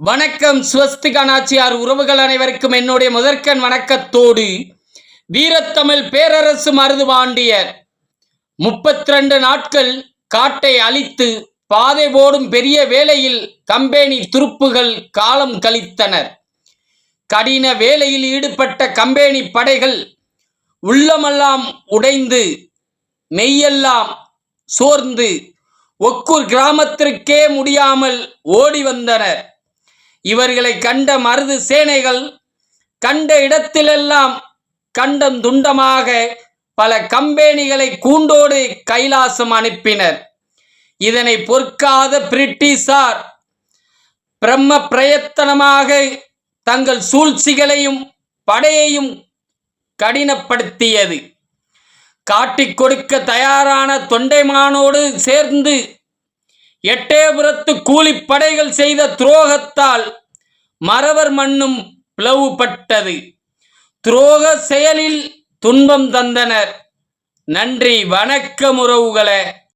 வணக்கம் ஸ்வஸ்திகா நாச்சியார் உறவுகள் அனைவருக்கும் என்னுடைய முதற்கண் வணக்கத்தோடு வீரத்தமிழ் பேரரசு மருதுபாண்டியர் 32 நாட்கள் காட்டை அழித்து பாதை போடும் பெரிய வேளையில் கம்பெனி துருப்புகள் காலம் கழித்தனர். கடின வேலையில் ஈடுபட்ட கம்பெனி படைகள் உள்ளமெல்லாம் உடைந்து மெய்யெல்லாம் சோர்ந்து ஒக்கூர் கிராமத்திற்கே முடியாமல் ஓடி வந்தனர். இவர்களை கண்ட மருது சேனைகள் கண்ட இடத்திலெல்லாம் கண்டம் துண்டமாக பல கம்பெனிகளை கூண்டோடு கைலாசம் அனுப்பினர். இதனை பொறுக்காத பிரிட்டிஷார் பிரம்ம பிரயத்தனமாக தங்கள் சூழ்ச்சிகளையும் படையையும் கடினப்படுத்தியது. காட்டிக் கொடுக்க தயாரான தொண்டைமானோடு சேர்ந்து எட்டயபுரத்து கூலிப்படைகள் செய்த துரோகத்தால் மறவர் மண்ணும் பிளவுபட்டது. துரோக செயலில் துன்பம் தந்தனர். நன்றி, வணக்கம் உறவுகளே.